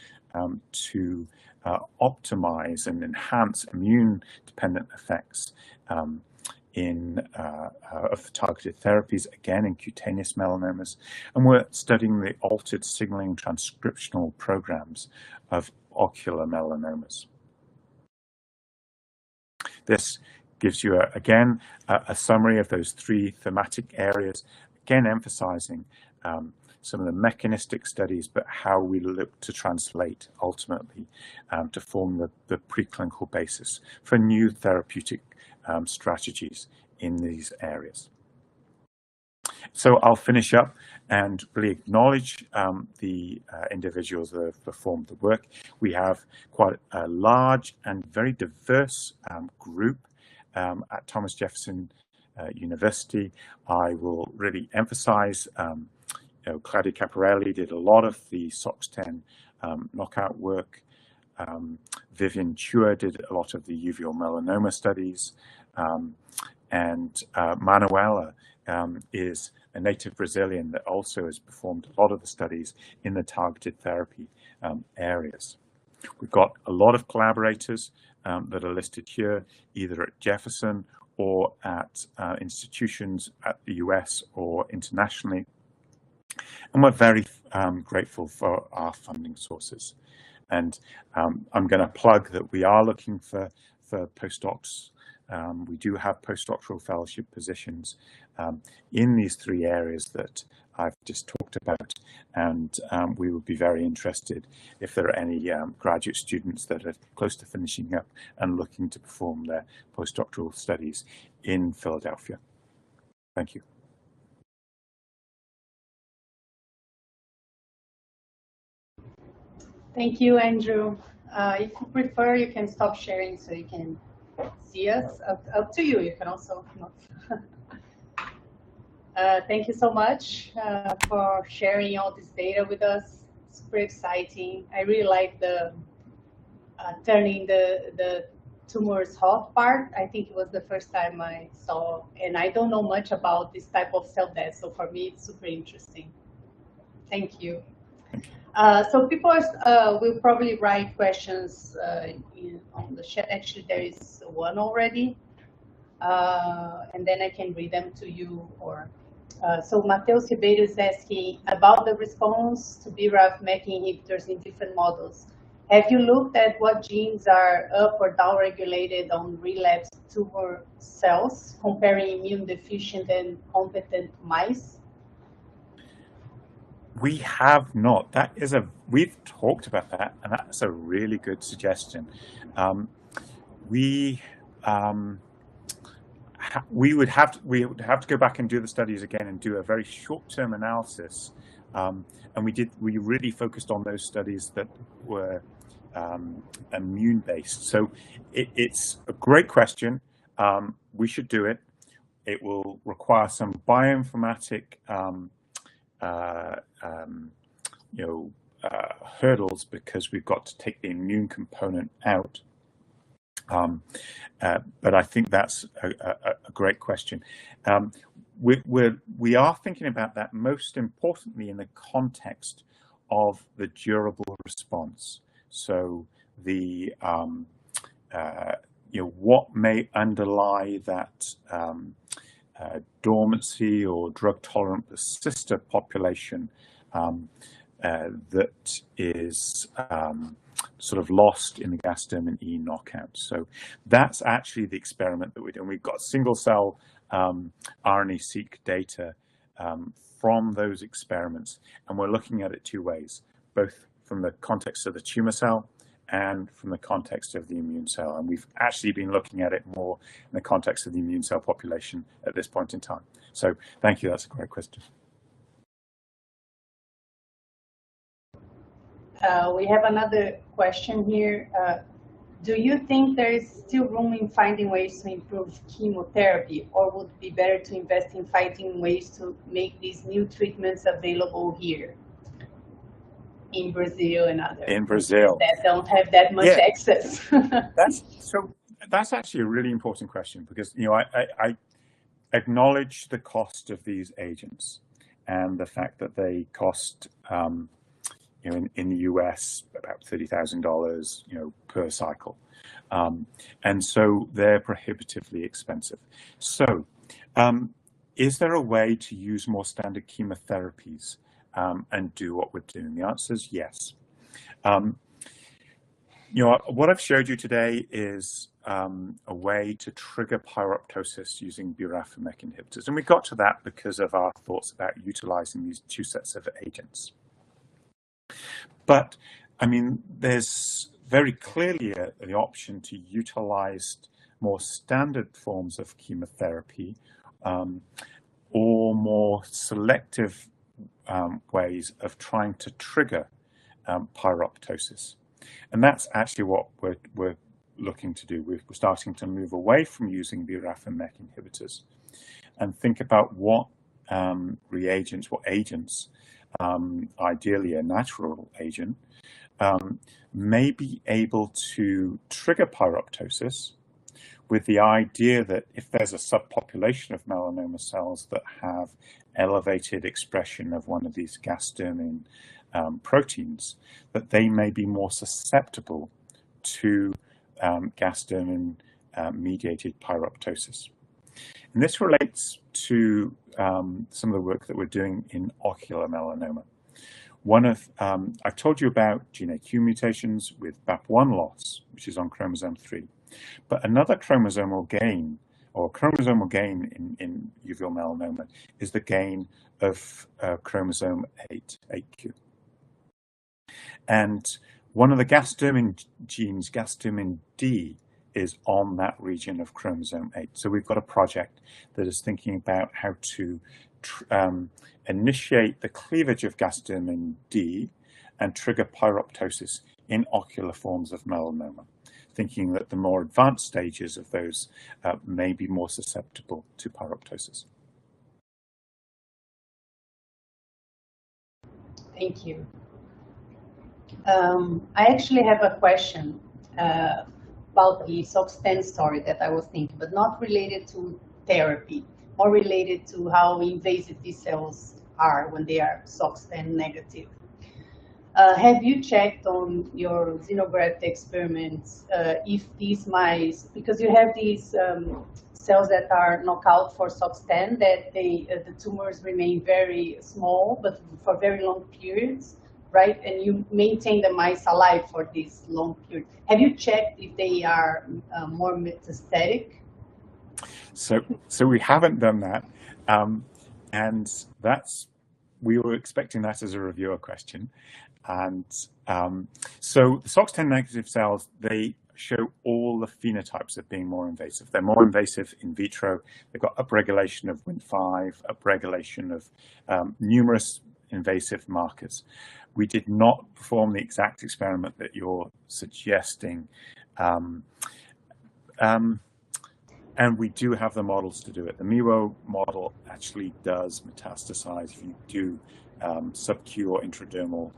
to optimize and enhance immune-dependent effects of targeted therapies, again in cutaneous melanomas, and we're studying the altered signaling transcriptional programs of ocular melanomas. This gives you, again, a summary of those three thematic areas, again emphasizing some of the mechanistic studies, but how we look to translate ultimately to form the preclinical basis for new therapeutic strategies in these areas. So I'll finish up and really acknowledge the individuals that have performed the work. We have quite a large and very diverse group at Thomas Jefferson University. I will really emphasize, Claudia Caparelli did a lot of the SOX10 knockout work. Vivian Chua did a lot of the uveal melanoma studies. And Manuela is a native Brazilian that also has performed a lot of the studies in the targeted therapy areas. We've got a lot of collaborators that are listed here, either at Jefferson or at institutions at the US or internationally. And we're very grateful for our funding sources. And I'm going to plug that we are looking for postdocs. We do have postdoctoral fellowship positions in these three areas that I've just talked about, and we would be very interested if there are any graduate students that are close to finishing up and looking to perform their postdoctoral studies in Philadelphia. Thank you. Thank you, Andrew. If you prefer, you can stop sharing so you can see us. Up to you. You can also not. Thank you so much for sharing all this data with us. Super exciting. I really like the turning the tumors hot part. I think it was the first time I saw, and I don't know much about this type of cell death, so for me it's super interesting. Thank you. So people will probably write questions on the chat. Actually, there is one already, and then I can read them to you. Or so Mateus Ribeiro is asking about the response to BRAF/MEK inhibitors in different models. Have you looked at what genes are up or down regulated on relapsed tumor cells, comparing immune deficient and competent mice? We have not. We've talked about that, and that's a really good suggestion. We would have to go back and do the studies again and do a very short-term analysis. And we really focused on those studies that were immune-based. So it's a great question. We should do it. It will require some bioinformatic hurdles, because we've got to take the immune component out. But I think that's a great question. We are thinking about that most importantly in the context of the durable response. So the what may underlie that dormancy or drug-tolerant persister population that is sort of lost in the gasdermin E knockout. So that's actually the experiment that we're doing. We've got single-cell RNA-seq data from those experiments, and we're looking at it two ways, both from the context of the tumor cell and from the context of the immune cell. And we've actually been looking at it more in the context of the immune cell population at this point in time. So thank you, that's a great question. We have another question here. Do you think there is still room in finding ways to improve chemotherapy, or would it be better to invest in finding ways to make these new treatments available here? in Brazil and other in Brazil that don't have that much access. That's actually a really important question, because I acknowledge the cost of these agents and the fact that they cost in the US about $30,000 per cycle, and so they're prohibitively expensive. So is there a way to use more standard chemotherapies and do what we're doing? The answer is yes. What I've showed you today is a way to trigger pyroptosis using BRAF and MEK inhibitors. And we got to that because of our thoughts about utilizing these two sets of agents. But, I mean, there's very clearly the option to utilize more standard forms of chemotherapy or more selective ways of trying to trigger pyroptosis. And that's actually what we're looking to do. We're starting to move away from using BRAF and MEK inhibitors and think about what reagents, what agents, ideally a natural agent, may be able to trigger pyroptosis, with the idea that if there's a subpopulation of melanoma cells that have elevated expression of one of these gasdermin proteins, that they may be more susceptible to gasdermin mediated pyroptosis. And this relates to some of the work that we're doing in ocular melanoma. I've told you about gene AQ mutations with BAP1 loss, which is on chromosome 3. But another chromosomal gain, in uveal melanoma, is the gain of chromosome 8q. And one of the gasdermin genes, gasdermin D, is on that region of chromosome 8. So we've got a project that is thinking about how to initiate the cleavage of gasdermin D and trigger pyroptosis in ocular forms of melanoma, thinking that the more advanced stages of those may be more susceptible to pyroptosis. Thank you. I actually have a question about the SOX10 story that I was thinking, but not related to therapy, more related to how invasive these cells are when they are SOX10 negative. Have you checked on your xenograft experiments if these mice, because you have these cells that are knockout for SOX10, that the tumors remain very small, but for very long periods, right? And you maintain the mice alive for this long period. Have you checked if they are more metastatic? So we haven't done that, and we were expecting that as a reviewer question. And so the SOX10 negative cells, they show all the phenotypes of being more invasive. They're more invasive in vitro. They've got upregulation of Wnt5, upregulation of numerous invasive markers. We did not perform the exact experiment that you're suggesting. And we do have the models to do it. The MIWO model actually does metastasize. If you do sub-Q or intradermal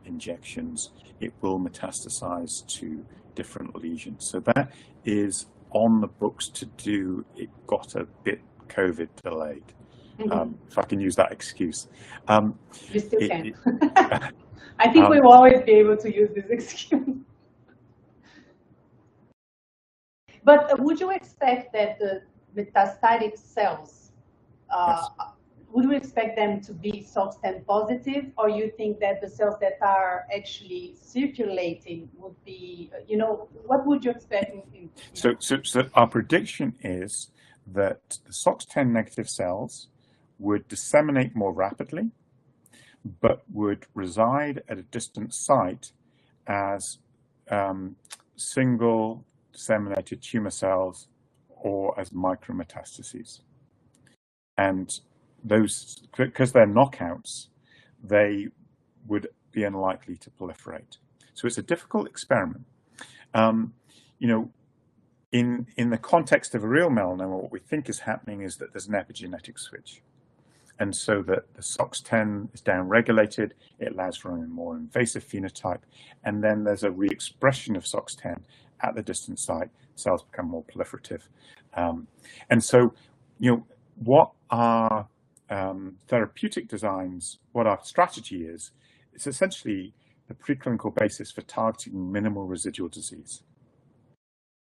injections, it will metastasize to different lesions. So that is on the books to do. It got a bit COVID delayed, if I can use that excuse. You still can. I think we will always be able to use this excuse. But would you expect that the metastatic cells, Yes. would you expect them to be SOX10 positive, or you think that the cells that are actually circulating would be, what would you expect? So our prediction is that the SOX10 negative cells would disseminate more rapidly, but would reside at a distant site as single disseminated tumor cells or as micrometastases. And those, because they're knockouts, they would be unlikely to proliferate. So it's a difficult experiment. In the context of a real melanoma, what we think is happening is that there's an epigenetic switch. and so that the SOX10 is downregulated, it allows for a more invasive phenotype, and then there's a re-expression of SOX10 at the distant site, cells become more proliferative. And so, what our therapeutic designs, what our strategy is, it's essentially the preclinical basis for targeting minimal residual disease.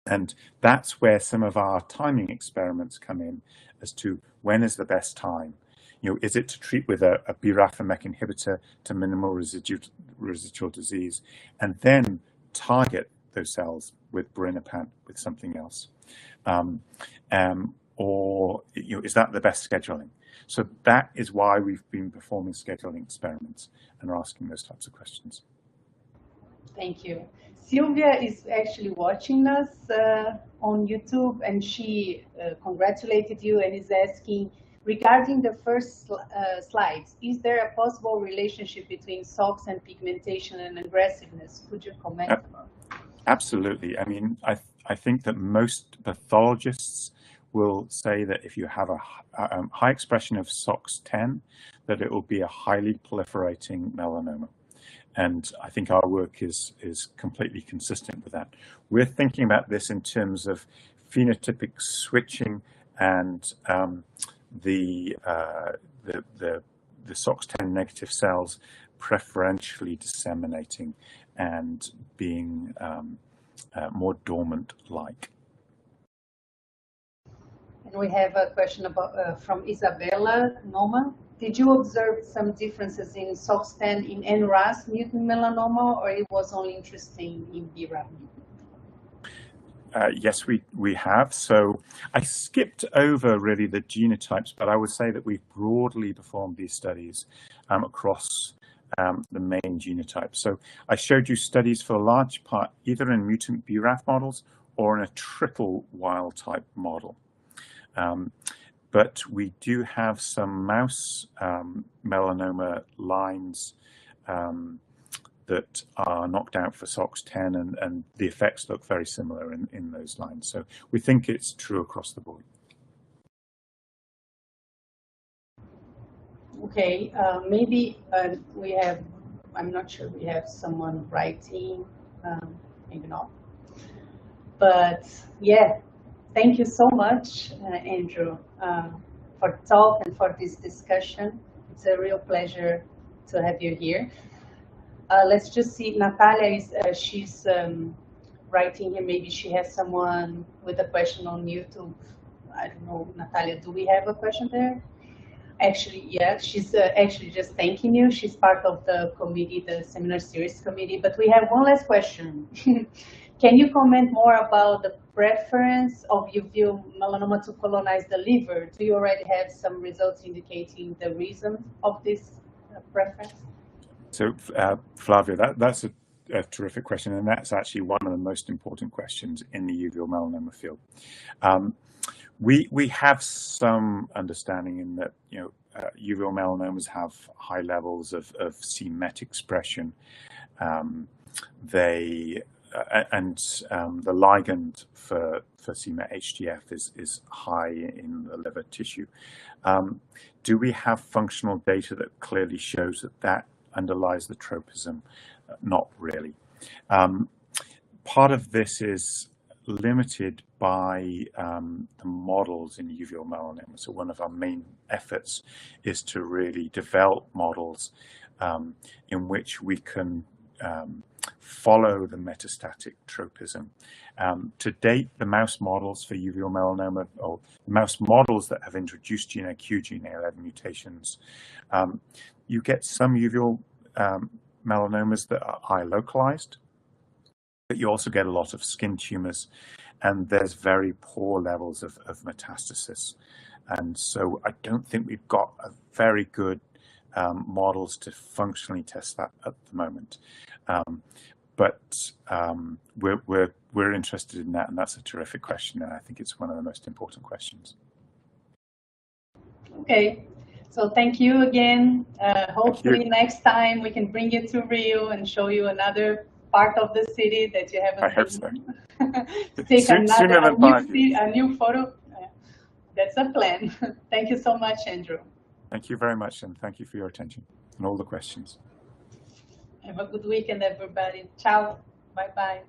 And that's where some of our timing experiments come in as to when is the best time. Is it to treat with a BRAF and MEK inhibitor to minimal residual disease, and then target those cells with birinapant with something else? Or is that the best scheduling? So that is why we've been performing scheduling experiments and are asking those types of questions. Thank you. Sylvia is actually watching us on YouTube, and she congratulated you and is asking, regarding the first slides, is there a possible relationship between SOX and pigmentation and aggressiveness? Could you comment about that? Absolutely. I mean, I think that most pathologists will say that if you have a high expression of SOX10, that it will be a highly proliferating melanoma. And I think our work is completely consistent with that. We're thinking about this in terms of phenotypic switching and the SOX10 negative cells preferentially disseminating and being more dormant-like. And we have a question about from Isabella Noma. Did you observe some differences in SOX10 in NRAS mutant melanoma, or it was only interesting in BRAF mutant? Yes, we have. So I skipped over really the genotypes, but I would say that we've broadly performed these studies across the main genotypes. So I showed you studies for a large part either in mutant BRAF models or in a triple wild type model. But we do have some mouse melanoma lines that are knocked out for SOX10, and the effects look very similar in those lines. So we think it's true across the board. Okay, maybe we have, I'm not sure we have someone writing, maybe not. But yeah, thank you so much, Andrew, for the talk and for this discussion. It's a real pleasure to have you here. Let's just see, Natalia is, she's writing here. Maybe she has someone with a question on YouTube. I don't know, Natalia, do we have a question there? Actually, yeah, she's actually just thanking you. She's part of the committee, the seminar series committee. But we have one last question. Can you comment more about the preference of uveal melanoma to colonize the liver? Do you already have some results indicating the reason of this preference? So, Flavia, that's a terrific question, and that's actually one of the most important questions in the uveal melanoma field. We have some understanding in that uveal melanomas have high levels of c-MET expression. The ligand for c-MET HGF is high in the liver tissue. Do we have functional data that clearly shows that underlies the tropism? Not really. Part of this is limited by the models in uveal melanoma. So one of our main efforts is to really develop models in which we can follow the metastatic tropism. To date, the mouse models for uveal melanoma, or mouse models that have introduced gene AQ, gene A11 mutations, you get some uveal melanomas that are high localized, but you also get a lot of skin tumors, and there's very poor levels of metastasis. And so I don't think we've got a very good models to functionally test that at the moment. But we're interested in that, and that's a terrific question, and I think it's one of the most important questions. Okay, so thank you again. Hopefully next time we can bring you to Rio and show you another part of the city that you haven't seen. I hope so. Take a new photo. That's a plan. Thank you so much, Andrew. Thank you very much, and thank you for your attention and all the questions. Have a good weekend, everybody. Ciao. Bye-bye.